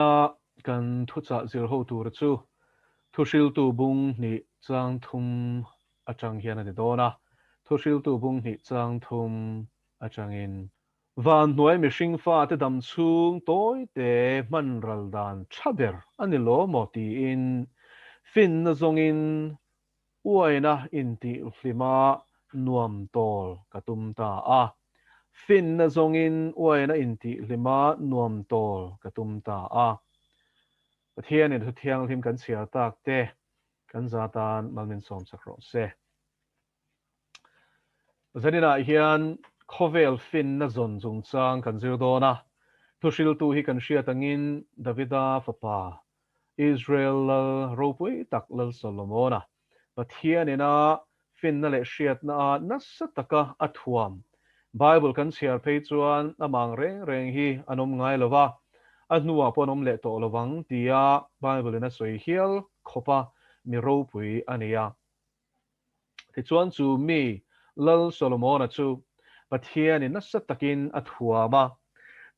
kan thucha zir ho tur chu Thuhriltu bung ni chang thum atang hian ani dona Thuhriltu bung ni chang thum atangin van hnuai mihring fa te dam chung toy te man ral dan thaber ani lo mo ti in fin na zongin uaina in ti hlima nuam tol katum ta a fin na zongin uaina in ti hlima nuam tol katum ta a Pathian in thiang lim kan sia tak te kan zatan malmin som sakro se zanina hian khovel fin na zon zung chang kan zir dona Thuhriltu hi kan hriat angin Davida fapa Israel ropui tak lal Solomona Pathian ina fin na le hriat na nasa taka athuam Bible kan siar phei chuan amang reng reng hi anom ngai lova anuwa ponom le to lovang tia Bible ina soi hial khopa mi ropui ania ti chuan chu mi lal Solomona chu Pathian in nasa takin athuama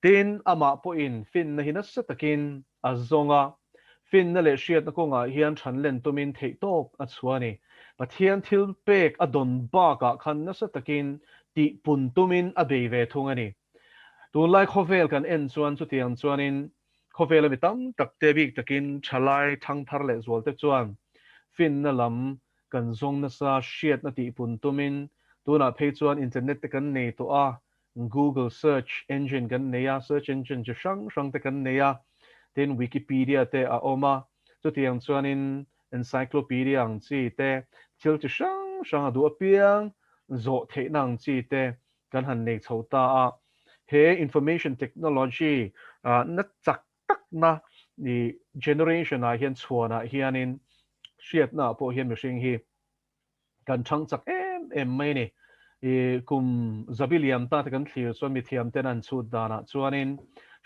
tin ama po in fin na hinasa takin azonga fin na le hriat na konga hian than len tumin thei top a chuani Pathian thil pek adon ba ka khan nasa takin ti pun tumin a bei ve thungani tun lai khovel kan en chuan chu tiang chuanin khovel mi tam tak te bik takin thalai thang thar le zwal te chuan fin na lam kan zong na sa hriat na ti pun tumin tuna phei chuan internet te kan nei to a Google search engine kan neya search engine chi hrang te kan neya tin Wikipedia te a oma chu tiang chuanin encyclopedia ang chi te thil chi hrang a du apiang zo the nang chi te kan han nei chhota a he information technology na chak tak na ni generation a hian chhuana hianin hriat na po hian mihring hi kan thang chak em mai ni kum zabiliam ta kan thlir chuan mi thiam ten an chut dana chuanin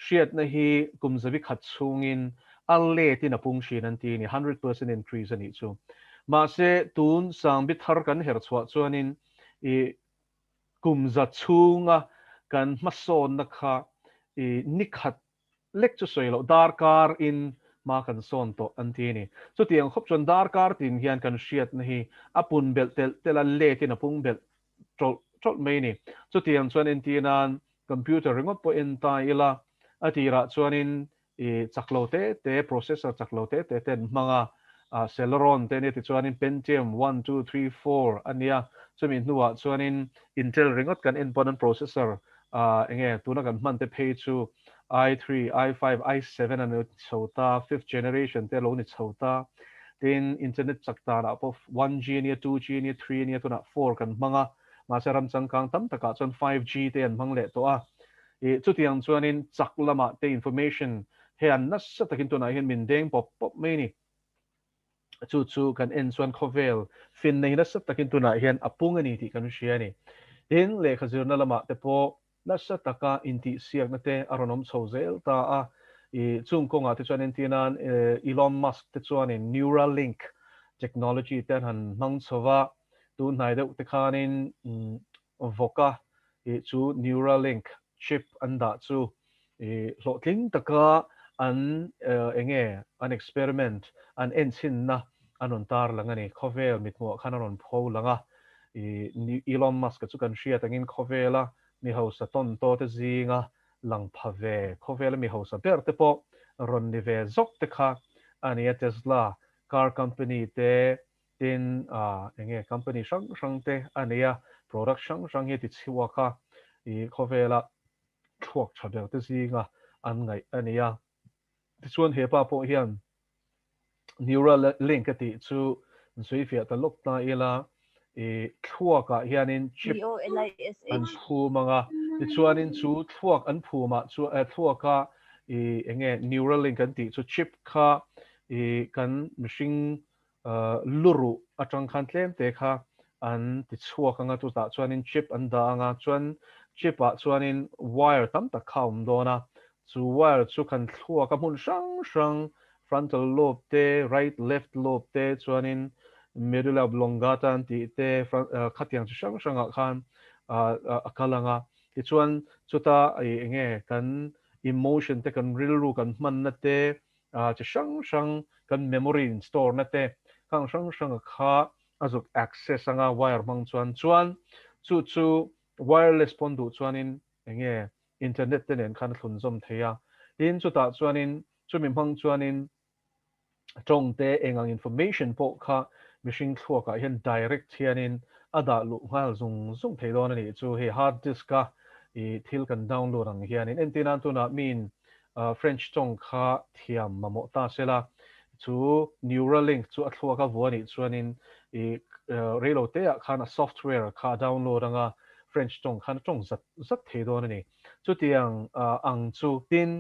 hriat na hi kum zabi khat chungin a le tin a pung shin an ti ni 100% increase ani chu ma se tun sang bi thar kan her chhuah chuanin kum za chunga kan mason na kha nikhat lek chu soilo darkar in ma kan son to an ti ni chu tiang khop chon darkar tin hian kan hriat na hi apun bel tel an le tin apung bel trol mai ni chu tiang chuan in tinan computer ringot po in ta ila atira chuanin chaklote te processor chaklote te ten manga Celeron te ni ti chuanin Pentium 1 2 3 4 ania chumi nuwa chuanin Intel ringot kan in ponan processor enge tuna kan man te phei chu i3 i5 i7 an chhota fifth generation te lo ni chhota tin internet chakta na po 1G ni 2G ni 3 ni tuna 4 kan manga ma saram changkang tam taka chon 5G te an mang le to a chu tiang chuanin chaklama te information he an na sa takin tuna hian min deng pop mai ni chu kan en chuan khovel fin nei na sa takin tuna hian apung ani ti kan hria ni tin le khazir na lama te po na sa taka inti siak na te aronom chozel ta a chung konga te chuan tinan Elon Musk te chuan in Neuralink technology ten han mang chowa tu nai deuh te khanin voka chu Neuralink chip anda chu lo tling taka an enge an experiment an ensin na anon tar langani khovel mitmo khanaron pho langa Elon Musk chu kan hriat angin khovela mi hosa ton to te zinga lang phave khovela mi hosa ber te po ron ni ve zok te kha ania Tesla car company te tin enge company sang te ania product sang he ti chiwa kha khovela thuak thabel te zinga an ngai ania ti chuan he pa po hian Neuralink ti chu zui fia ta lok na ila thuaka hianin chip Neolisa. an phu manga ti chuanin chu thuak an phu ma chu thuaka enge Neuralink kan ti chu chip kha kan mihring luru atang khan tlem te kha an ti chuak anga tu ta chuanin chip an da anga chuan chip a chuanin wire tam ta khawm dona chu wire chu kan thuak a mun sang frontal lobe te right left lobe te chuanin medulla oblongata an ti te khatiang chi hrang a khan akalanga ti chuan chuta enge kan emotion te kan rilru kan man na te chi sang kan memory in store na te kang sang kha azuk access anga wire mang chuan chu wireless pon du chuanin enge internet te nen khan thun zom theya in chu ta chuanin chu mi mang chuanin trong te engang information po kha machine thua ka hian direct hianin ada lu ngal zung theilon ani chu he hard disk ka I thil kan download ang hianin entina tuna min French chong kha thiam mamo ta sela chu Neuralink chu a thua ka vuani chuanin I relo te a khana software kha download anga French chong khan chong zat theidon ani chu tiang ang chu tin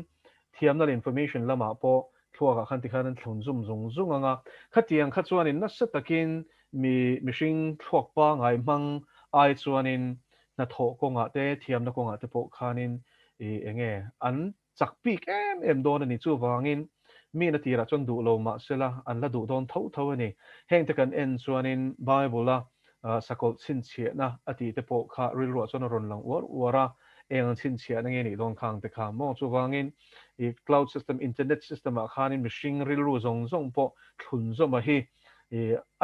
thiam na information lama po thua ka khan ti khan thlun zung anga khatiang kha chuanin na sa takin mihring thuak pa ngai mang ai chuanin na tho ko nga te thiam na ko nga te po khanin enge an chak pik em don ani chu wangin mi na tira chon du lo ma sela an la du don tho ani heng te kan en chuanin bible la sakol sin chhe na ati te po kha ril ro chon ron lang wara eng sin chhe na nge ni don khang te kha mo chu wangin cloud system internet system a khanin mihring ril ru zong po thun zoma hi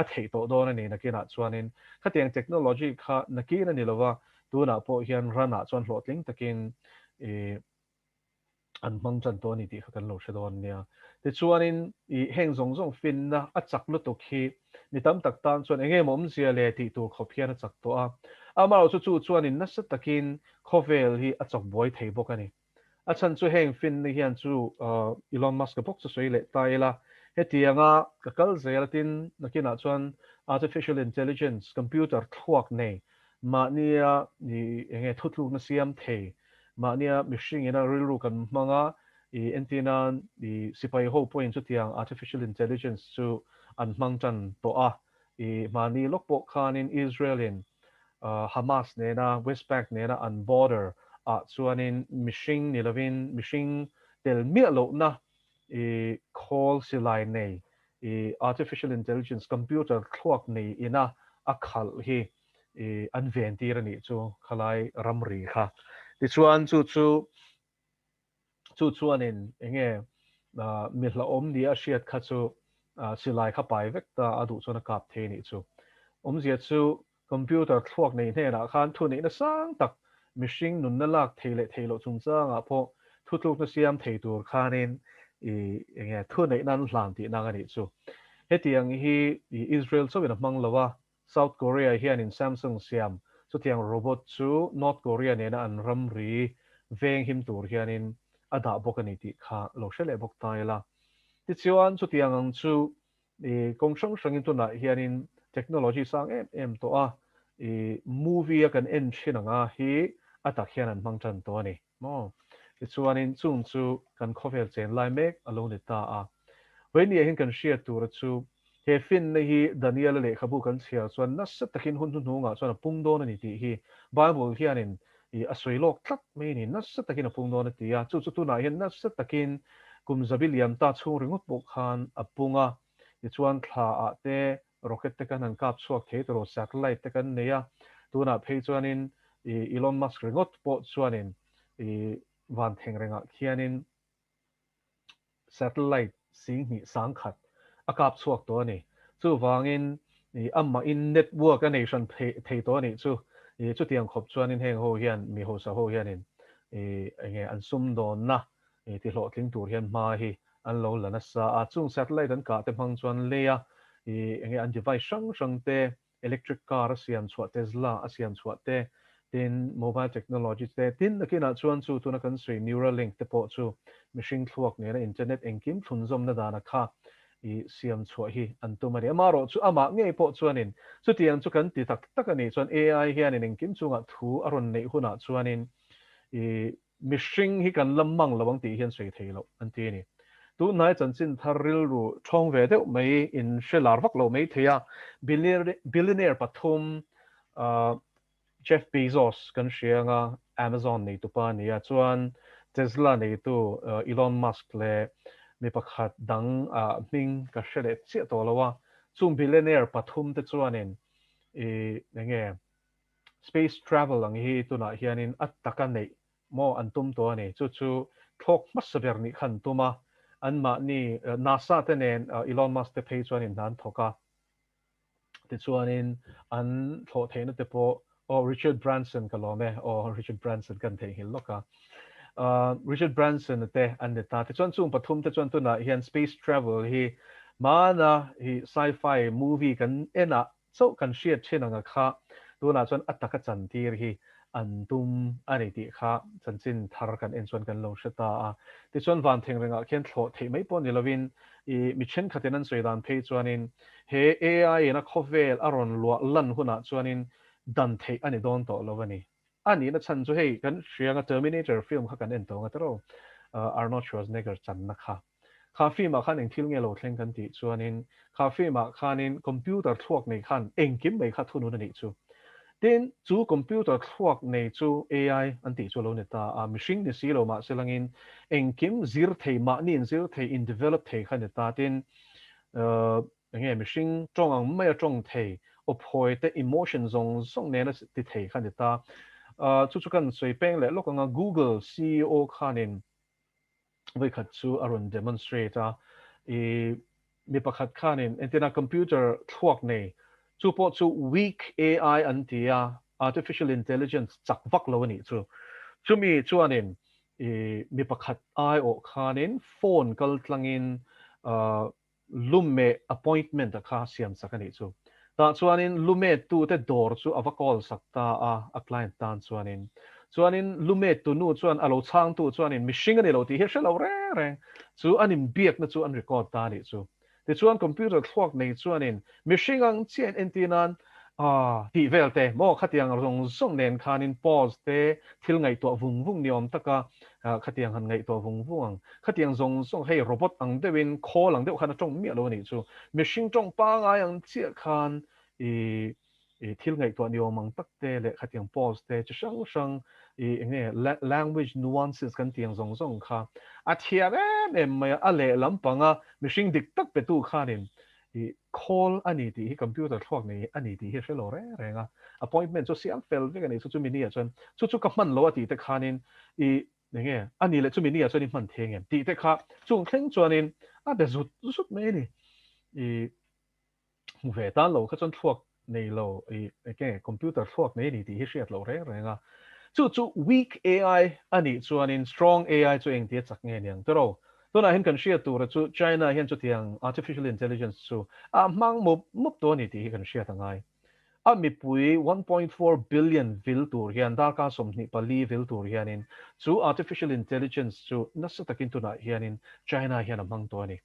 a thei to don ani na kina chuanin khatiang technology kha nakin ani lova tuna po hian rana chuan hlotling takin an mang chan to ni ti kha kan lo shadon nia ti chuanin heng zong fin na a chak lu to khi ni tam tak tan chuan enge mom zia le ti tu kho phian a chak to a ama chu chuanin na sa takin khovel hi a chok boy thei bok ani a chan chu heng fin ni hian chu Elon Musk bok chu soi le tai la hetianga ka kal zelatin nakina chuan artificial intelligence computer thuak nei ma nia ni enge thutlu na siam thei ma nia mihring ina rilru kan manga entina sipai ho point chu tiang artificial intelligence chu an mang chan to a mani lokpo khanin Israelin Hamas nena West Bank nena an border chuanin mihring nilovin mihring tel mi lo na call silai nei artificial intelligence computer thuak nei ina a khal hi an ven tir ani chu khalai ramri kha ti chuan chu chuanin enge mi hla om ni a hriat kha chu silai kha pai vek ta adu chuna kap the ni chu om zia chu computer thuak nei hne na khan thu nei na sang tak mihring nun na lak theilo chung changa pho thutluk na siam thei tur khanin enge thu nei nan hlan ti na ani chu hetiang hi Israel chu in mang lawa South Korea hian in Samsung siam chu tiang robot chu North Korea ne na an ramri veng him tur hianin ada bok ani ti kha lo shele bok tai la ti chuan chu tiang ang chu kong sang tu na hianin technology sang em to a movie kan en chinanga hi atak hian an mang chan to ani mo ti chuanin chung chu kan khovel chen lai mek alone ta a when ye hin kan share tur chu he fin na hi Daniel le khabu kan chia chuan na sa takin hun nga chuan pung don ani ti hi bible hianin asoi lok tlat me ni na sa takin pung don ti ya chu tu na hian na sa takin kum zabiliam ta chung ringot bok khan apunga ti chuan thla a te rocket te kan an kap chuak the to satellite te kan neya tuna phei chuanin Elon Musk ringot po chuanin van theng renga khianin satellite sing ni sang khat akap chuak to ni chu wangin amma in network a nation thei to ni chu tiang khop chuanin heng ho hian mi ho sa ho hianin enge an sum don na ti hlo tling tur hian ma hi an lo lana sa a chung satellite an ka te mang chuan leya enge an device sang te electric car asian chua Tesla asian chua te tin mobile technology te tin nakina chuan chu tuna kan sui Neuralink te po chu machine thuak ne na internet engkim thunzom na dana kha siam chua hi an tumani amaro chu ama ngei po chuanin chu tiang chu kan ti tak ani chuan AI hian in engkim chunga thu aron nei huna chuanin mihring hi kan lamang lawang ti hian sei theilo an ti ni tu nai chan chin tharil ru thong ve deuh mai in shelar vak lo mai theya billionaire pathum Jeff Bezos kan hrianga Amazon nei tu pa ni a chuan Tesla nei tu Elon Musk le mi pakhat dang ming ka hre che to lawa chung billionaire pathum te chuanin nge space travel ang hi tuna hianin at taka nei mo an tum to ani chu thok masaber ni khan tuma an ma ni NASA te nen Elon Musk te page chuan in nan thoka ti chuan in an tho theina te po o Richard Branson ka lo me o Richard Branson kan the hil loka Richard Branson te an ta ti chuan chung pathum te chuan tu na hian space travel hi mana hi sci-fi movie kan ena so kan share chinanga kha tu na chuan ataka chan tir hi an tum ani ti kha chanchin thar kan en chuan kan lo shata a ti chuan van theng renga khian thlo thei mai pon ni lovin I mi chen khaten an soidan phei chuanin he AI na khovel aron lua lan huna chuanin dan thei ani don to lovani ani na chan chu hei kan hrianga Terminator film kha kan en to nga tro Arnold Schwarzenegger chan na kha kha film a khan eng thil nge lo thleng kan ti chuanin kha film a khanin computer thuak nei khan eng kim mai kha thunu na ni chu tin chu computer thuak nei chu AI an ti chu lo ne ta a machine ni si lo ma selangin eng kim zir thei ma nin zir thei in develop thei khan ta tin nge machine tong ang mai tong thei o phoi te emotion zong ne na ti thei khan ta chu chu kan soi peng le lokanga Google CEO khanin vai khat chu arun demonstrate a I mi pakhat khanin entina computer thuak nei chu po chu weak AI an tia artificial intelligence chak vak lo ni chu chumi chuanin mi pakhat ai o khanin phone kal tlangin lumme appointment kha siam sakani chu ta chuanin lumme tu te dor chu avakol sakta a client tan chuanin lumme tu nu chuan alo chang tu chuanin mishing ani lo ti he shalo re chu anin biak na chu an record ta ni chu ti chuan computer thuak nei chuanin mishing ang chen entinan ti velte mo khatiang rong song nen khanin pause te thil ngai to vung niom taka khatiang han ngai to vung khatiang zong song hei robot ang dewin call ang deuh khana tong mi lo ni chu machine tong pa nga yang chia khan I thil ngai to niom ang tak te le khatiang pause te chi sang nge language nuances kan tiang zong song kha a thia em mai a le lampanga machine dik tak pe tu khanin call ani ti hi computer thuak nei ani ti hi shelo re nga appointment so siam fel ve ni chu mini a chon chu ka man lo ti te khanin nge ani le chu mini a chon man theng em ti te kha chung thleng chuanin a de zut me ni ve tan lo kha chon thuak nei lo ke computer thuak nei ni ti hi hriat lo re nga chu weak AI ani chuanin strong AI chu eng ti chak nge niang tro tuna hin kan share tu ra chu China hian chu tiang artificial intelligence chu mang mup to ni ti kan share tangai mi pui 1.4 billion vil tur hian dar ka som ni pali vil tur hianin chu artificial intelligence chu nasa takin tuna hianin China hian amang to ni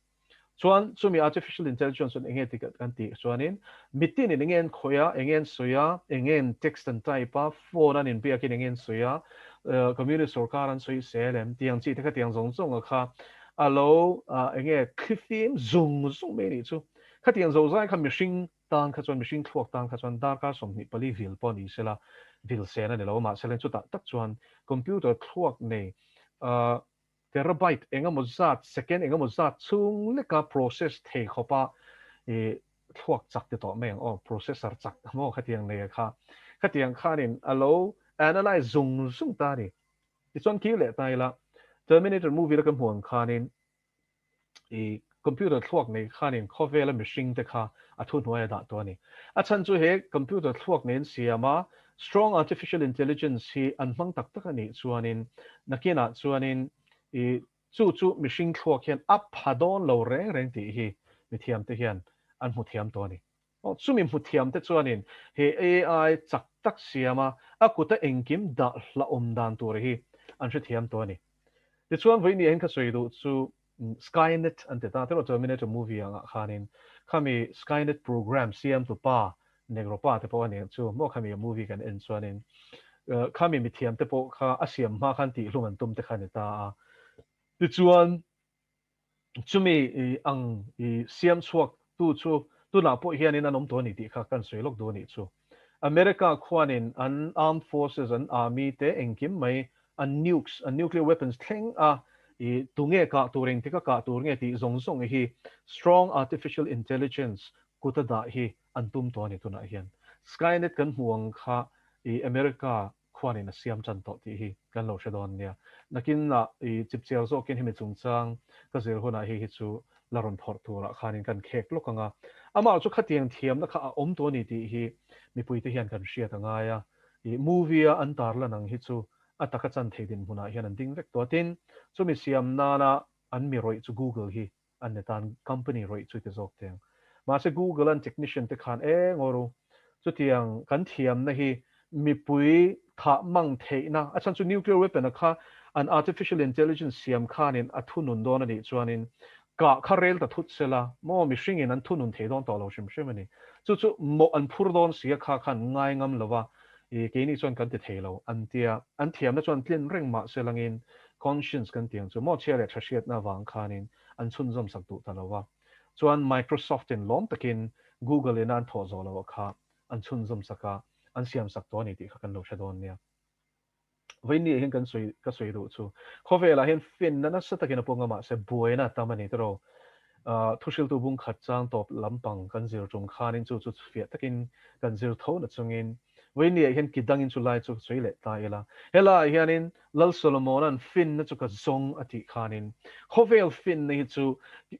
chuan chumi artificial intelligence on enge tikat kan ti chuanin mitin in engen khoya engen soya engen text and type a phone an in biakin engen soya community sarkar an soi selem tiang chi taka tiang zong zong kha alo enge clifim zung me ni chu kha tiang zo zai kha machine tan kha chuan machine thuak tan kha chuan dar ka som ni pali vil poni sela vil sena ni lo ma selen chu tak chuan computer thuak nei terabyte engemaw zat second engemaw zat chung leka process thei khopa thuak chak te to meng processor chak mo khatiang nei khatiang khanin alo analyze zung ta ni ti chon ki le tai la Terminator movie la kan huang khanin computer thuak nei khanin khovela machine te kha athun hnuai da to ni a chan chu he computer thuak nen siama strong artificial intelligence hi an hmang tak tak ani chuanin nakina chuanin chu machine thuak hian a phadon lo reng ti hi mi thiam te hian an mu thiam to ni chu mi mu thiam te chuanin he AI chak tak siama a kuta engkim da hla dan tur hi an hre thiam to ni ti chuan voi ni hen kha soi du chu Skynet an te ta te Terminator movie anga khanin khami Skynet program siam tu pa negropa te po ani chu mo khami movie kan en chuanin khami mi thiam te po kha asiam ma khan ti hlum an tum te khan ta ti chuan chumi ang siam chuak tu na po hian in anom to ni ti kha kan soi lok do ni chu America khwanin an armed forces an army te engkim mai an nukes an nuclear weapons thleng tunge ka turing tika ka tur nge ti zong hi strong artificial intelligence kuta da hi an tum to ni tuna hian Skynet kan huang kha America khoan in siam chan to ti hi kan lo shadon nia nakin na I chip chel zo ken himi chungchang ka zel hona hi chu laron phor tu la khanin kan khek lokanga ama chu khatiang thiam na kha om to ni ti hi mi pui te hian kan hria ta nga ya I movie a an tar la nang hi chu ataka chan theidin huna hian an ding vek to tin chu mi siam na na an mi roi chu Google hi an ne tan company roi chu te zok teng ma se Google an technician te khan ngoru chu tiang kan thiam na hi mi pui tha mang theina a chan chu nuclear weapon a kha an artificial intelligence siam khanin a thunun don ani chuanin ka kharel ta thut sela mo mi hringin an thunun thei don to lo shim shimani chu mo an phur don sia kha khan ngai ngam lova I ke ni chuan kan te thei lo an tia an thiam na chuan tlen reng ma selangin conscience kan tiang chu mo chere thasiat na wang khanin an chun zom sak du ta lova chuan Microsoft in lom takin Google in an tho zo lo kha an chun zom saka an siam sak to ni ti kha kan lo shadon nia với ni hiện cái suy đủ chu có vẻ là hiện fin nó rất là cái phong mà sẽ bùi na ta mình đó Thuhriltu bung khát trang top lampang kan zir trung khan in chu fiat takin kan zir tho na chungin với ni hiện kidang in chu lai chu suy lệ ta ila hela hianin lal Solomon an fin na chu ka zong ati khanin có vẻ fin ni chu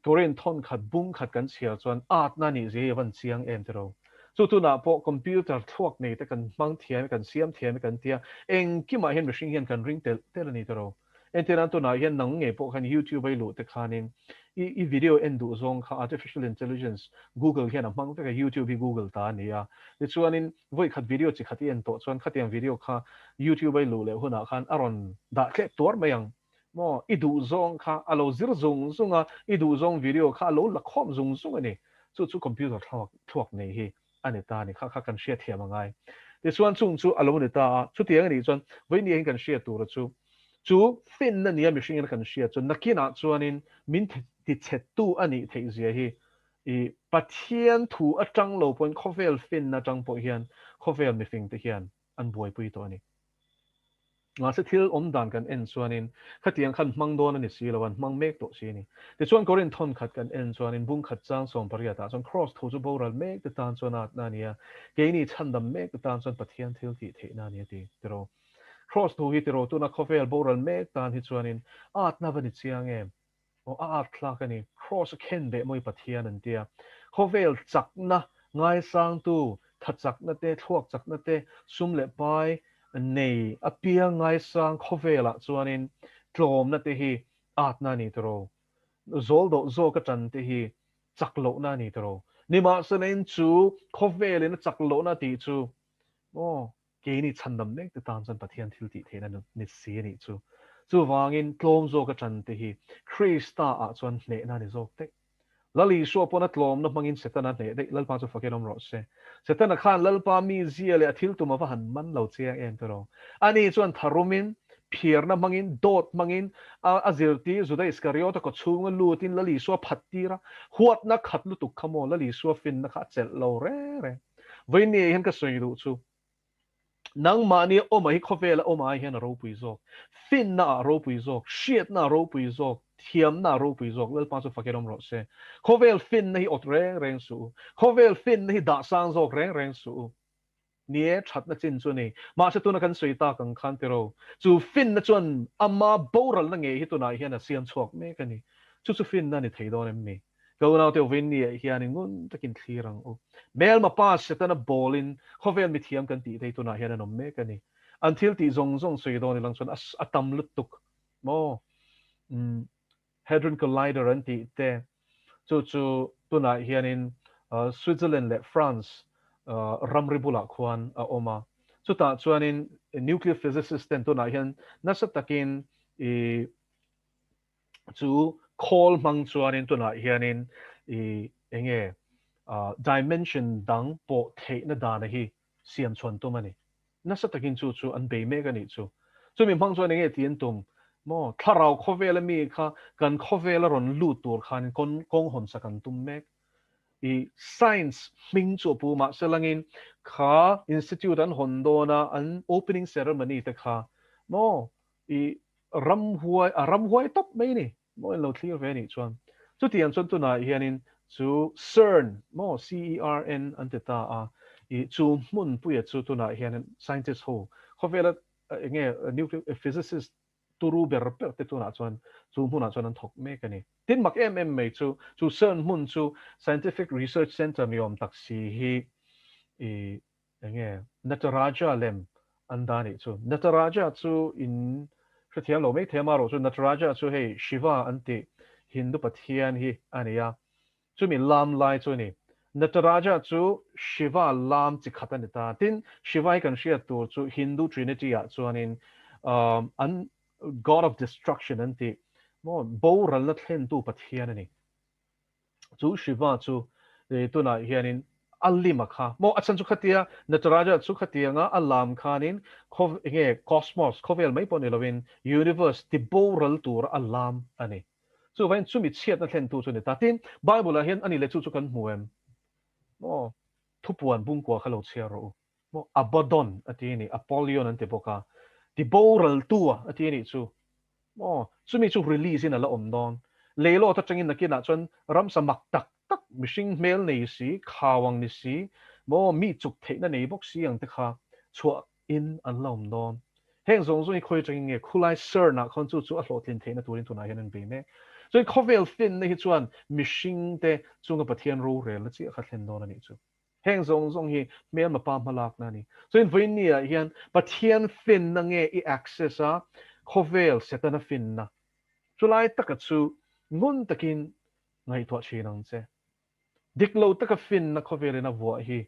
Korean thon khat bung khat kan chia chuan art na ni je van chiang em đó chu tu na po computer thuak nei te kan mang thiam kan siam thiam kan tia eng ki ma hian machine hian kan ring tel ni taro en teran tu na hian nang nge po kan YouTube ai lu te khanin I video en du zong kha artificial intelligence Google hian mang te ka YouTube Google ta ni ya ni chuanin voi khat video chi khati en to chuan khatiang video kha YouTube ai lu le huna khan aron da tlep tor mayang mo I du zong kha alo zir zong zunga I du zong video kha lo la khom zong zong ani chu computer thuak nei hi ani ta ni kha kan share thiam angai ti chuan chung chu alo ni ta chu tiang ni chuan voi ni kan share tur chu fin na nia machine kan share chu nakina chuanin min ti chet tu ani thei zia hi I pathian thu atang lo pon khovel fin na tang po hian khovel mi fing te hian an buai pui to ani nga se thil om dan kan en chuanin khatiang khan mang don ani si lawan mang mek to si ni ti chuan Korean thon khat kan en chuanin bung khat chang som paria ta chuan cross thu chu boral mek te tan chuan at na nia ke ni chandam mek te tan chuan pathian thil ti the na nia ti tero cross thu hi tero tu na khovel boral mek tan hi chuanin at na vani chiang em o at thlak ani cross khen be moi pathian an tia khovel chak na ngai sang tu thachak na te thuak chak na te sum le pai nei apia ngai sang khovela chuanin tlom na te hi at na ni tro zol do zo ka chan te hi chaklo na ni tro ni ma sanen chu khovelin chaklo na ti chu o ke ni chandam nek te tan chan pathian thil ti the na ni si ni chu wangin tlom zo ka chan te hi Krista a chuan hne na ni zok te lali sho pona tlom na mangin setana ne de lalpa chu fakenom ro se setana khan lalpa mi zia le athil tu ma va han man lo chia em tro ani chuan tharumin phiar na mangin dot mangin azirti zuda iskariota ko chunga lutin lali sho phattira huat na khatlu tu khamo lali sho fin na kha chel lo re voini hen ka soi du chu nang mani o mai khovela o mai hen ro pui zok fin na ro pui zok shit na ro pui zok thiam na ro pui zok lel pa chu fakerom ro se khovel fin na hi ot reng su khovel fin na hi da sang zok reng su nie that na chin chu ni ma se tu na kan sui ta kang khan te ro chu fin na chuan ama boral na nge hi tu na hian a siam chok me ka ni chu fin na ni thei don em mi go na te win ni hian ngun takin thirang o mel ma pas se ta na bolin khovel mi thiam kan ti thei tu na hian an om me ka ni until ti zong sui don ni lang chuan atam lutuk mo hadron collider an ti te chu tu na hian in Switzerland le France ramribula khuan a oma chuta chuanin nuclear physicist ten tu na hian nasa takin I chu call mang chuanin tu na hianin I enge dimension dang po the na da na hi siam chuan tu mani nasa takin chu an be me ka ni chu mi mang chuan enge tien tum mo tharau khovela mi kha kan khovela ron lu tur khan kong hon sakan tum mek I science ming chu pu ma selangin kha institute an hondona an opening ceremony te kha mo I ram huai top mai ni mo lo clear ve ni chuan chu tian chuan tu na hianin chu CERN mo CERN an te ta a I chu mun pu ya chu tu na hianin scientist ho khovela nghe nuclear physicist turu ber per te tu na chuan chu hmun na chuan an thok me ka ni tin mak em mai chu sơn hmun chu scientific research center ni om tak si hi i nghe nataraja lem andani chu nataraja chu in thiam lo me thema ro chu nataraja chu hei shiva anti hindu pathian hi ania chu mi lam lai chu ni nataraja chu shiva lam chi khatan ta tin shiva kan shia tur chu hindu trinity a chuanin an god of destruction anti mo bo ral na thlen tu pathian ani chu shiva chu tuna hianin allima kha mo achan chu khatia nataraja chu khatia nga alam khanin khov nge cosmos khovel mai pon lovin universe ti boral tur alam ani chu vain chu mi chiat na thlen tu chu ni tatin bible a hian ani le chu chu kan muem mo thupuan bung kwa khalo chia ro mo abaddon atini apollyon ante boka ti boral tu atini chu mo chu mi chu release in ala om don leilo ta changin nakina chon ram samak tak tak mishing mel nei si khawang ni si mo mi chuk theina nei bok si ang te kha chua in an lom don heng zong zong khoi changin nge khulai sir na khon chu chu a hlotlin theina turin tuna hian an be me so khovel fin nei chuan mishing te chunga pathian ro rel chi kha thlen don ani chu heng zong zong hi mel ma pa malak na ni so in vein nia hian pathian fin na nge I access a khovel setana fin na chulai takatsu ngun takin ngai thwa chinang che diklo taka fin na khovel na vo hi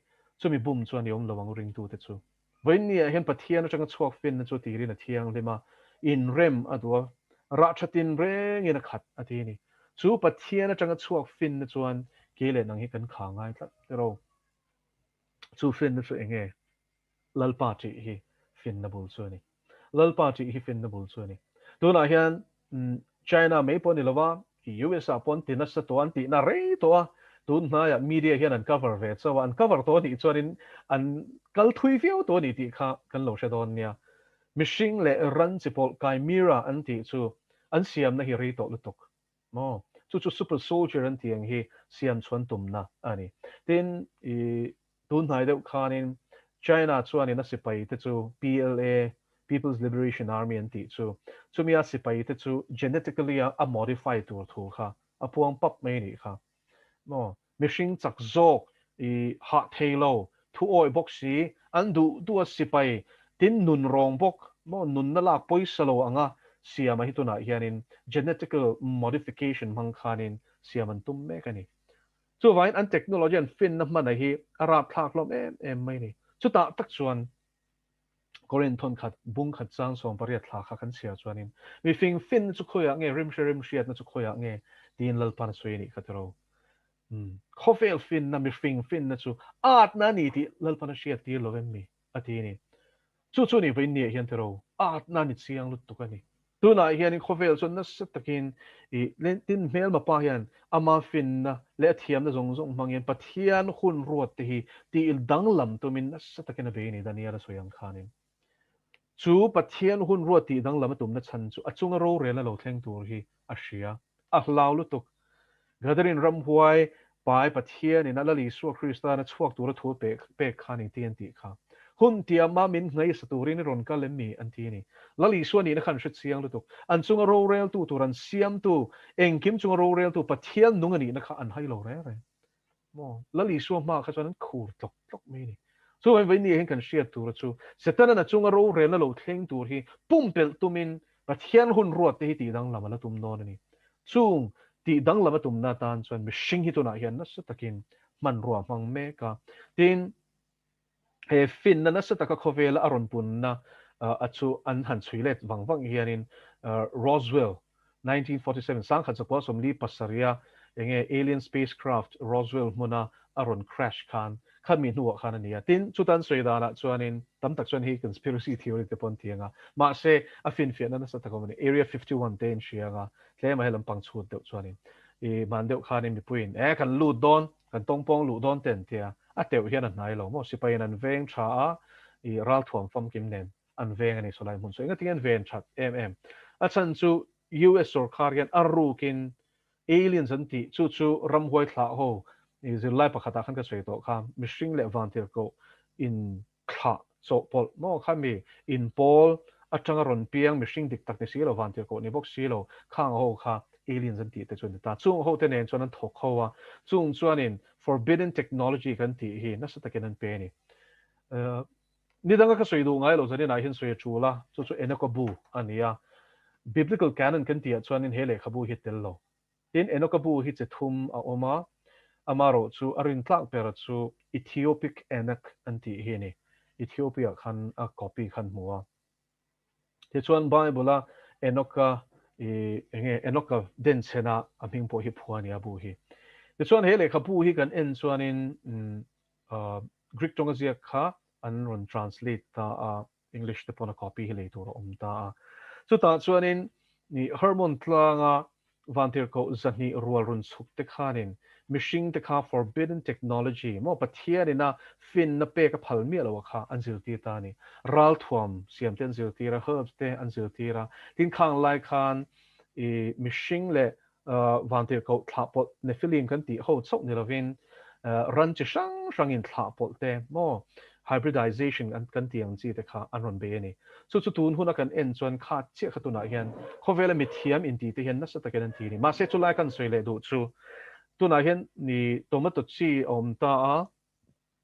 chumi bum chuan yom lawang ring tu te chu vein nia hian pathian atanga chuak fin na chu tiri na thiang lema in rem adwa ra thatin reng in a khat atini chu pathian atanga chuak fin na chuan kele nang hi kan kha ngai tlat ro chu fin na chu enge lalpa ti hi fin na bul chu ni lalpa ti hi fin na bul chu ni tuna hian China mai pon ni lawa ki US a pon tin sa to an ti na re to tun na ya media hian an cover ve so an cover to ni chuanin an kal thui fiu to ni ti kha kan lo she don nia mishing le ran chipol kai mira an ti chu an siam na hi re to lutok mo chu chu super soldier an tiang hi siam chuan tum na ani tin I tun nai deuh khanin China chuanin na sipai te chu PLA People's Liberation Army an ti chu chumia sipai te chu genetically a modify tur thu kha apuang pap mai ni kha no mishing chak zok I ha thailo thu oi bok si an du du a sipai tin nun rong bok mo nun na lak poi salo anga siam hi tuna hianin genetical modification mang khanin siam an tum me kani chu vain an technology an fin na man hi arab thak lom em mai ni chu ta tak chuan Korean thon khat bung khat chang song pariat thla kha kan sia chuanin mi fing fin chu khoya nge rim shiat na chu khoya nge tin lal pan sui ni khatro khofel fin na mi fing fin na chu at na ni ti lal pan shiat ti lovem mi ati ni chu chu ni vein ni hian tero at na ni chiang lut tukani tu na hian in khofel chon na sat takin I len tin mel ma pa hian ama fin na le thiam na zong zong mangin pathian hun ruat te hi ti il dang lam tu min na sat takin a be ni dania la soyang khanin chu pathian hun ruati dang lama tum na chan chu achunga ro re la lo thleng tur hi a hria a hlau lu tuk gadarin ram huai pai pathian in ala li su krista na chuak tur thu pe khani tian ti kha hun tia ma min ngai sa turin ron ka lem mi an ti ni lali su ni na khan hrit siang lu tuk an chunga ro rel tu turan siam tu engkim chunga ro rel tu pathian nungani na kha an hai lo re mo lali su ma kha chuan khur tok tok mi ni so when ni hen kan share tur chu setana na chunga ro re la lo thleng tur hi pumpel tumin pathian hun ruat te hi ti dang lama la tum non ani chung ti dang lama tum na tan chuan mi hring hi tuna hian na sa takin man ruwa mang me ka tin he fin na sa taka khovela aron pun na achu an han chuilet wangwang hianin Roswell 1947 sang khat chakwa somli pasaria enge alien spacecraft Roswell muna aron crash khan mi nuwa khan ania tin chutan soidana chuanin tam tak chuan hi conspiracy theory te pon tianga ma se a fin fian na sa takomani area 51 ten shianga tle ma helam pang chut deuh chuanin I man deuh khanin mi puin kan lu don kan tongpong lu don ten tia a teuh hian an hnai lo mo sipain an veng tha a I ral thuam fam kim nen an veng ani solai mun so inga tingen ven that a chan chu US sarkar hian arukin aliens an ti chu ram huai thla ho is lai pakhata khan ka sei to kha mishing le vantir ko in kha so pol mo khami in pol atanga ron piang mishing dik tak ni silo van tir ko ni box silo khang ho kha alien zan ti te chun ta chung ho te nen chon an thok ho wa chung chuan in forbidden technology kan ti hi na sa taken an pe ni ni danga ka soi du ngai lo zani na hin soi chu la chu chu enako bu ania biblical canon kan ti chuan in hele khabu hi tel lo tin enako bu hi che thum a oma amaro chu arin tlak per chu ethiopic enak anti hi ni ethiopia khan a copy khan muwa te chuan bible a enoka enge enoka den chena aming po hi phuani abu hi te chuan hele khabu hi kan en chuan in greek tonga zia kha an ron translate ta english te pona copy hi le tur om ta chu ta chuan in ni hormone tlanga vantir ko zani rual run suk te khanin mishing te kha forbidden technology mo pathian ina fin na pe ka phal mi lo kha an zil ti ta ni ral thuam siam ten zil ti ra herbs te an zil ti ra tin khang lai khan e mishing le vantir ko thla pot ne filim kan ti ho chok ni lovin ran chi sang in thla pot te mo hybridization an kan tiang chi te kha an ron be ni chu tun huna kan en chuan kha che khatuna hian khowela mi thiam in ti te hian na sa taken an ti ni ma se chu lai kan soi le du chu tuna hian ni tomato chi om ta a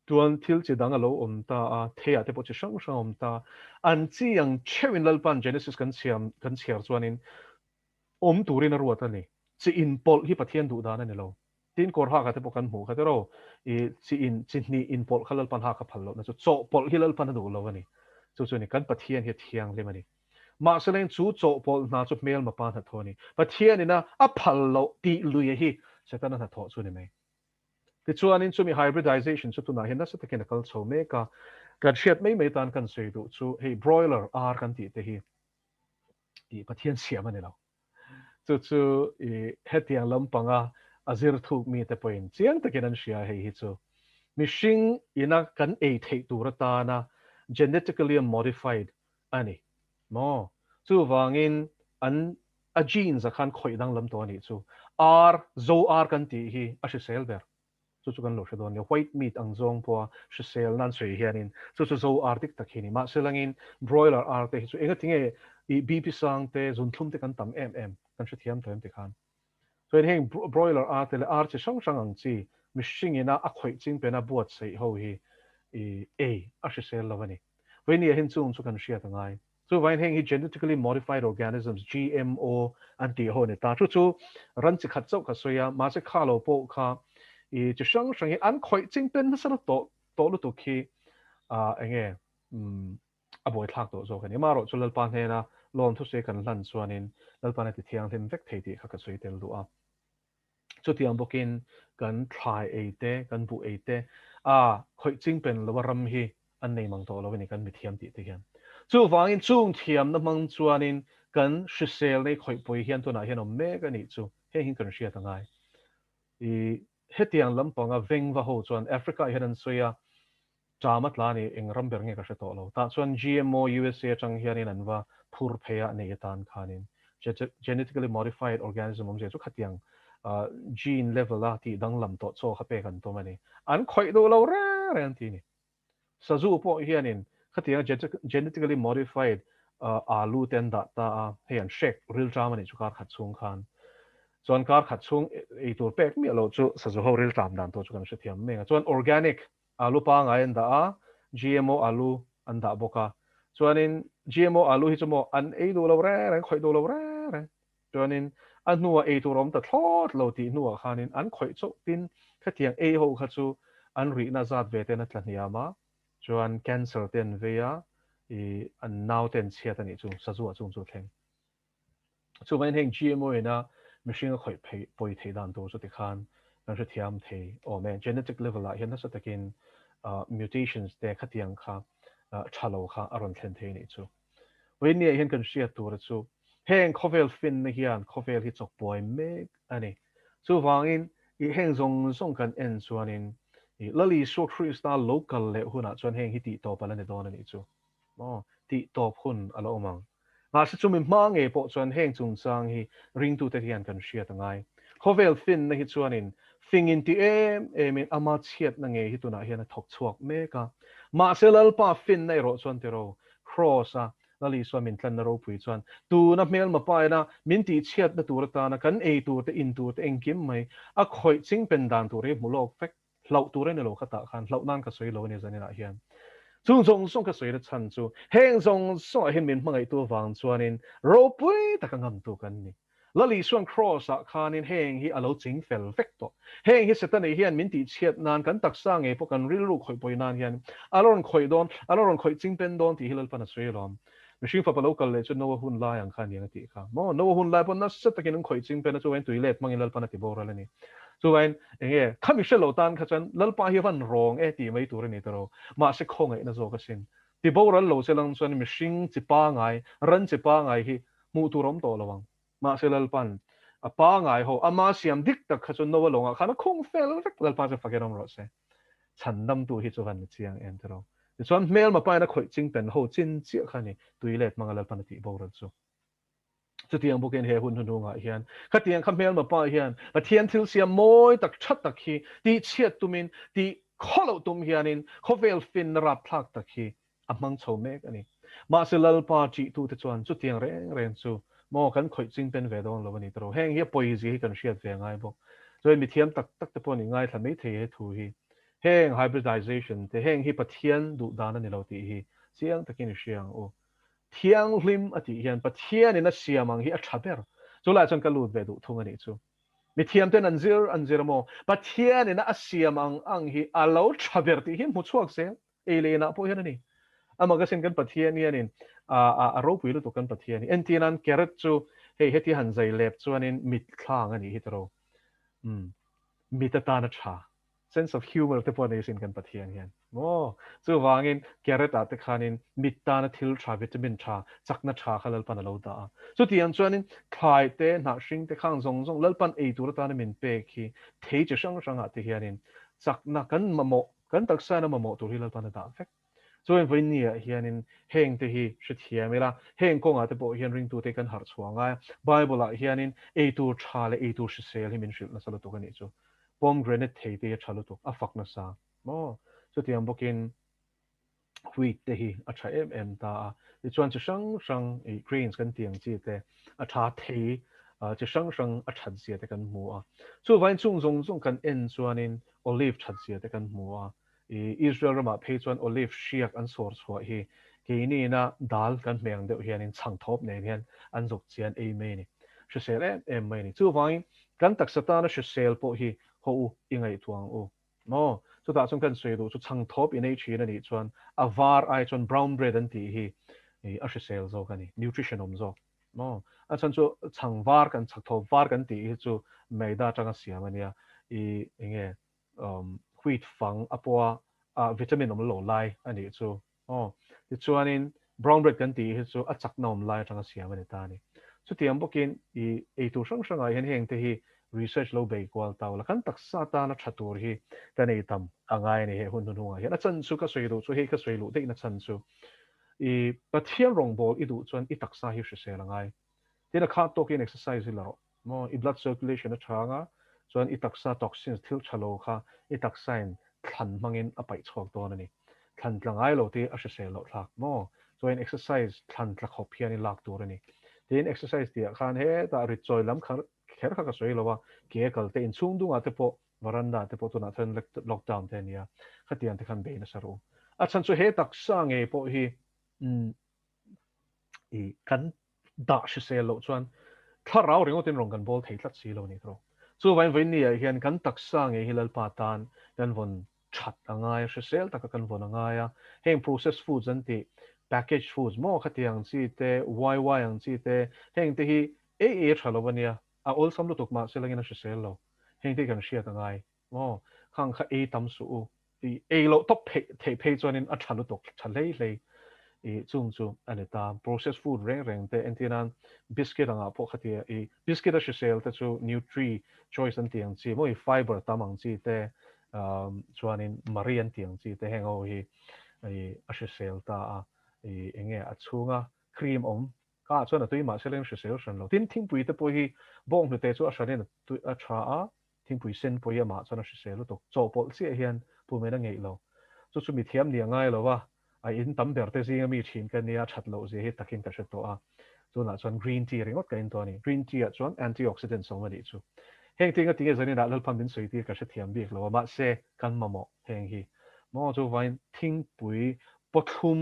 tuan thil chi dang alo om ta a thea te po chi sang sang om ta an chi yang chewin lalpan genesis kan chiar chuan in om turin a ruat ani chi in pol hi pathian du dan ani lo tin kor ha ka te po kan mu kha te ro e chi ni in pol khalal pan ha ka phal lo na chu cho pol hi lal pan du lo ani chu ni kan pathian hi thiang le mani ma seleng chu cho pol na chu mel ma pa tha thoni pathian ina a phal lo ti lui hi setan na tho chu ni mai ti chuan in chu mi hybridization chu tu na hin na sa takin kal cho me ka kan shet mai tan kan sei du chu hey broiler ar kan ti te hi ti pathian siam ani lo chu hetiang lampanga azir thuk mi te point chiang takin an sia hei hi chu mishing ina kan ei thei turata na genetically modified ani mo chu wangin an a genes a khan khoi dang lam to ni chu r zo r kan ti hi a shi sel ber chu kan lo shadon ni white meat ang zong po shi sel nan sei hianin chu zo r tik takhini ma selangin broiler r te chu enga tinge i bp sang te zun thum te kan tam kan shi thiam them te khan so in heng broiler r te le r chi sang ang chi mishing ina a khoi ching pena buat sei ho hi a a shi sel lovani when ni hin chung chu kan shia tangai so vain heng hi genetically modified organisms gmo anti ho ne ta chu ran chi khat chau kha soya ma se kha lo po kha i chi sang hi an khoi ching pen sa to lu to khi enge a boi thak to zo kan ma ro chu lal pan he na lon thu se kan lan chuanin lal pan ti thiang them vek thei ti kha ka soi tel du a chu tiang bokin kan thlai ei te kan bu ei te khoi ching pen lo ram hi an nei mang to lo ni kan mi thiam ti te hian chu wangin chung thiam na mang chuanin kan hrisel nei khoi poi hian to na hian om me ka ni chu he hin kan hria tangai i hetiang lampanga veng va ho chuan africa hian an soya chamat la ni eng ram ber nge ka hre to lo ta chuan gmo usa chang hian in an va phur pheya nei tan khanin genetically modified organism om je chu khatiang gene level la ti dang lam to cho khape kan to mani an khoi do lo ra ran ti ni sa zu po hianin khatia genetically modified alu ten da ta he an shek real drama ni chu kar khat chung khan chuan kar khat chung ei tur pek mi lo chu sa zu ho real dram dan to chu kan hre thiam me chuan organic alu pa ngai an da gmo alu an da boka chuanin gmo alu hi chumo an ei do lo ra ran khoi do lo ra chuanin an nuwa ei tur om ta thlot lo ti nuwa khanin an khoi chok tin khatiang ei ho kha chu an ri na zat ve te na tlaniama chuan cancer ten veya i an now ten chiat ani chu sa zu chung chu thleng chu vain heng gmo ina machine khoi poi thei dan to chu ti khan kan hre thiam thei o man genetic level la hian na sa takin mutations te khatiang kha thalo kha aron thlen thei ni chu vain ni hian kan hriat tur chu heng khovel fin na hian khovel hi chok poi mek ani chu wangin i heng zong kan en chuanin i lali so krista local le huna chuan heng hi ti to pala ne don ani chu mo ti top hun alo mang ma se chu mi mang e po chuan heng chung sang hi ring tu te hian kan hria tangai khovel fin na hi chuanin fing in ti em in ama chiat na nge hi tuna hian a thok chuak me ka mà sẽ lal pa fin này rồi chuan tiro cross à là lý do mình thân rồi bùi chuan tu na mail mà pa na mình ti chiat na tu ta na kan e tu te in tu te eng kim mai a khoi ching pen dan tu re mu lok fek lau tu re ne lo khata khan lau nan ka soi lo ne zani na hian chung zong song ka soi da chan chu heng zong so hin min mangai tu wang chuanin ro pui ta ka ngam tu kan ni la li suan cross a khanin heng hi alo ching fel vek to heng hi setan ei hian min ti chiat nan kan tak sa nge po kan ril ru khoi poi nan hian alon khoi don alon khoi ching pen don ti hilal pan soi lom machine fa local le chu no hun lai ang khan yang ti kha mo no hun lai pon na set takin khoi ching pen chu wen tui let mangin lal pan ti bor la ni chu wen enge khami she lo tan kha chan lal pa hi van rong e ti mai tur ni taro ma se khong ei na zo ka sin ti bor lo se lang chuan machine chi pa ngai ran chi pa ngai hi mu tu rom to lawang ma se lal pan a pa ngai ho ama siam dik tak kha chun no longa khana khong fel rek lal pa se fakerom ro se chan nam tu hi chu van chiang en taro chuan mail ma pa na khoi ching pen ho chin chi khani tui let mangal pan ti bor chu chu tiang buken he hun hun nga hian kha tiang kha mail ma pa hian a thian thil siam moi tak that tak hi ti chiat tumin ti kholo tum hianin khovel fin rap thak tak hi amang chho mek ani ma se lal pa chi tu te chuan chu tiang reng reng chu mo kan khoi ching pen ve don lo ni tro heng hi poezi kan shiat ve ngai bo so mi thiam tak tak te pon ni ngai thla mei the he thu hi heng hybridization te heng hi pathian du dan ani lo ti hi siang takin siang o thiang lim ati hian pathian in a siamang hi a thaber chu la chon ka lut ve du thung ani chu mi thiam ten an zir mo pathian in a siamang ang hi a lo thaber ti hi mu chuak se elena po hian ani ama ka sin kan pathian hian in a ro pui lu to kan pathian ni entinan keret chu hei heti han zai lep chuanin mit thlang ani hi tro mitata na tha sense of humor te pon sin kan pathian hian mo chu wangin carrot at khanin mitta na thil tha vitamin tha chakna tha khalal pan lo da chu tian chuanin khai te na hring te khang zong zong lalpan ei tur ta na min pe khi thei che sang sang a te hianin chakna kan mamo kan taksa na mamo tur hilal pan da fek so en voi nia hianin heng te hi shi thiamela heng konga te po hian ring tu te kan har chuanga bible a hianin ei tur tha le ei tur shi sel hi min shil na salo to kan ni chu pomegranate thei te chalu to a fak na sa mo so tiang bokin wheat te hi a tha em ta ti chuan chi sang sang e grains kan tiang chi te a tha thei chi sang sang a that zia te kan mu a chu vain chung zong zong kan en chuanin olive that zia te kan mu a Israel rama phei chuan olive shiak an sor chhuah hi ke ni na dal kan meng deuh hianin chang thop nei hian an zok chian ei mai ni hrisel em mai ni chu vain kan tak sata na hrisel po hi ho ingai tuang u mo chu ta chung kan soi du chu chang thop in ei thin ani chuan a var ai chuan brown bread an ti hi a hrisel zo kani nutrition om zo mo a chan chu chang var kan chak thop var kan ti hi chu meida tanga siam ania inge wheat fang apua vitamin om lo lai ani chu ti chuanin brown bread kan ti hi chu a chak nom lai tanga siam ani ta ni chu tiam bokin ei tu sang sang ai hen heng te hi research lo bei kwal taw la kan taksa ta na thatur hi kan ei tam angai ni he hun hun hunga hian a chan chu ka soi lu chu he ka soi lu de na chan chu pathian rong bol i du chuan i taksa hi hri sel angai tina kha tokin exercise hi lo mo i blood circulation a thanga chuan i taksa toxins thil thalo kha i taksa in thlan mangin a pai chhok don ani thlan tlangai lo ti a hri sel lo thak mo chuan exercise thlan tla khop hian i lak tur ani tin exercise ti khan he ta ri choi lam kha kher kha ka soi lowa ke kal te in chung dunga te po varanda te po tuna then lockdown te nia khatian te khan be na saru a chan chu he tak sa nge po hi kan da shi se lo chuan tharau ringo tin rong kan bol thei tlat si lo ni tro chu vain vain ni hian kan tak sa nge hilal pa tan kan von that angai shi sel tak kan von angai a heng processed foods an ti packaged foods mo khatiang chi te yy ang chi te heng te hi thalovania a ol sam lu tuk ma selangina shi sel lo heng te kan shia tangai mo khang kha tam su ti lo top phe chuanin a thalu tuk thalei lei chung chu anita processed food reng te entinan biscuit anga po khatia biscuit a shi sel te chu nutri choice an tiang chi mo fiber tamang chi te chuanin marian tiang chi te heng ho hi a shi sel ta enge a chunga cream om ka chuan a tuima seleng shi sel shan lo tin thingpui te po hi bong hnu te chu a shanin a tha a thingpui sen po ya ma chuan a shi sel to cho pol chi hian pu me na ngei lo chu mi thiam ni ngai lo wa a in tam ber te zinga mi thin kan nia that lo je he takin ka to a chu na chuan green tea ringot ka in to ni green tea chuan antioxidant so ma ni chu heng tinga tinga zani na lal pam bin soi ti ka se thiam bik lo ma se kan ma mo heng hi mo chu vain thing pui pothum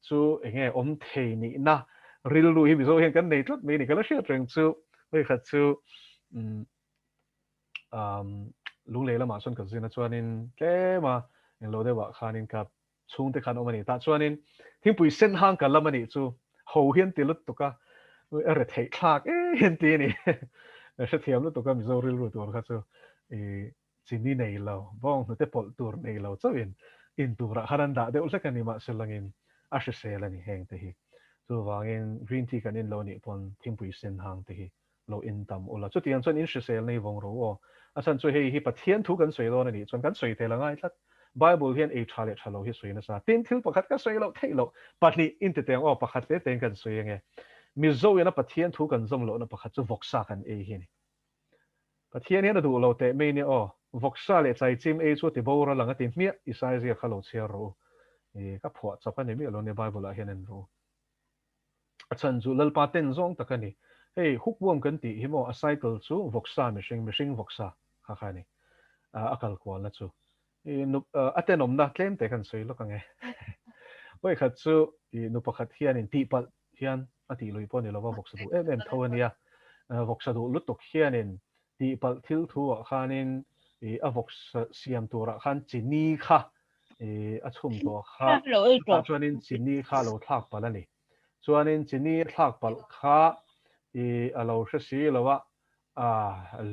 chu enge om thei ni na ril lu hi mi zo heng kan nei tlat me ni ka la she treng chu oi khat chu lung le lama chuan ka zina chuanin tlema eng lo dewa khanin ka chung te khan omani ta chuanin thingpui sen hang ka lamani chu ho hian ti lut tuka a re thei thlak hian ti ni se thiam lut tuka mi zo ril ru tur kha chu e chini nei lo bong nu te pol tur nei lo chawin in tura haran da de ulsa ni ma selangin a se selani heng te hi chu wangin green tea kan in lo ni pon thingpui sen hang te hi lo in tam ola chu tiang chuan in se sel nei vong ro o a chan chu hei hi pathian thu kan soi lo na ni chuan kan soi te la ngai tlat bible hian e thale thalo hi soi na sa tin thil pakhat ka soi lo thei lo pahni in te teng o pakhat te teng kan soi nge mizo yana pathian thu kan zom lo na pakhat chu voksa kan e hi ni pathian hian du lo te me ni o voksa le chai chim e chu ti bora langa ti mia isai zia khalo chia ro e ka phwa chapa ni mi lo ni bible a hian en ro a chan chu lalpa ten zong takani hei hukbom kan ti himo a cycle chu voksa mishing voksa kha khani akal kwal na chu atenom na claim te kan soi lo ka nge oi khat chu nu pakhat hian in ti pal hian ati loi pon ni lawa voksa du em thawania voksa du lutok hian in ti pal thil thu a khanin a voksa siam tura khan chini kha a chhum to kha ta chuanin chini kha lo thak palani chuanin chini thak pal kha alo hre si lawa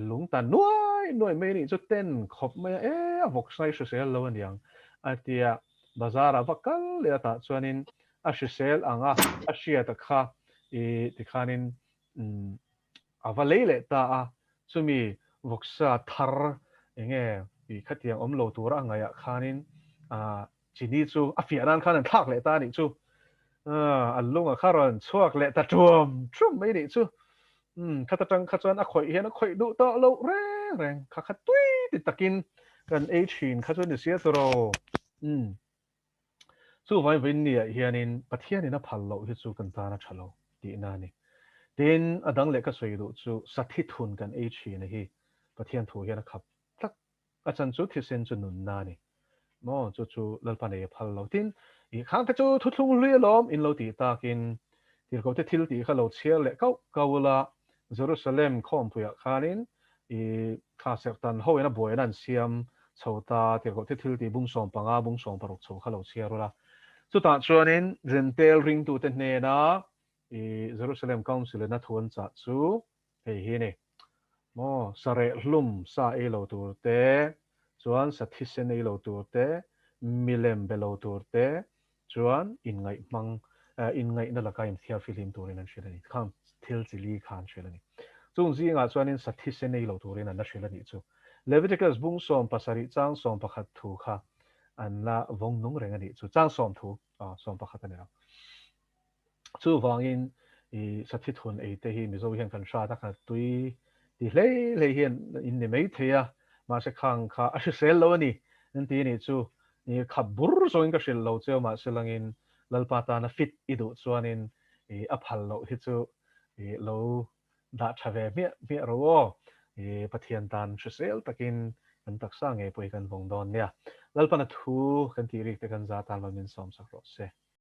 lung ta nuai mai ni chu ten khop mai vok sai hre sel lo aniang atia bazara vakal le ta chuanin a hre sel anga a hria ta kha ti khanin avalei le ta a chumi voksa thar enge khatiang om lo tura anga ya khanin chini chu a fianan khan thak le ta ni chu allunga kharon chuak le ta trum mai ni chu khata tang khachuan a khoi hian a khoi du to lo reng kha kha tui ti takin kan e thin khachuan ni sia toro chu vai vin ni hianin pathian in a phal lo hi chu kan ta na thalo ti na ni tin adang le ka soi du chu sathi thun kan e thin hi pathian thu hian a khap tak a chan chu thi sen chu nun na ni mo chu lalpa nei phal lo tin i khang ta chu thu thlung lui lom in lo ti takin tir ko te thil ti kha lo chial le kau la Jerusalem khom puya khanin i kha sertan ho ena boinan siam chhota tir ko te thil ti bung som panga bung som paruk chho kha lo chiarula chu ta chuanin rentel ring tu te hne na i Jerusalem council na thuan cha chu hei hi ni mo sare hlum sa e lo tur te chuan sathisen e lo tur te milem belo tur te chuan in ngai na laka in thia filim turin an shilani kham thil chili khan shilani chung zinga chuanin sathisen e lo turin an shilani chu Leviticus bung som pasari chang som pakhat thu kha an la vong nung reng ani chu chang som thu som pakhat ani chu wangin i sathi thun e te hi mizo hian kan sha ta kha tui ti hlei hian in ni mei theya ma se khang kha a sel lo ani an ti ni chu ni kha bur so in ka shil lo cheu ma selangin lalpa ta na fit idu chuanin a phal lo hi chu lo da thave mi ro pathian tan sel takin kan taksa nge poi kan vong don nia lalpa na thu kan ti ri te kan za tan lo min som sak ro se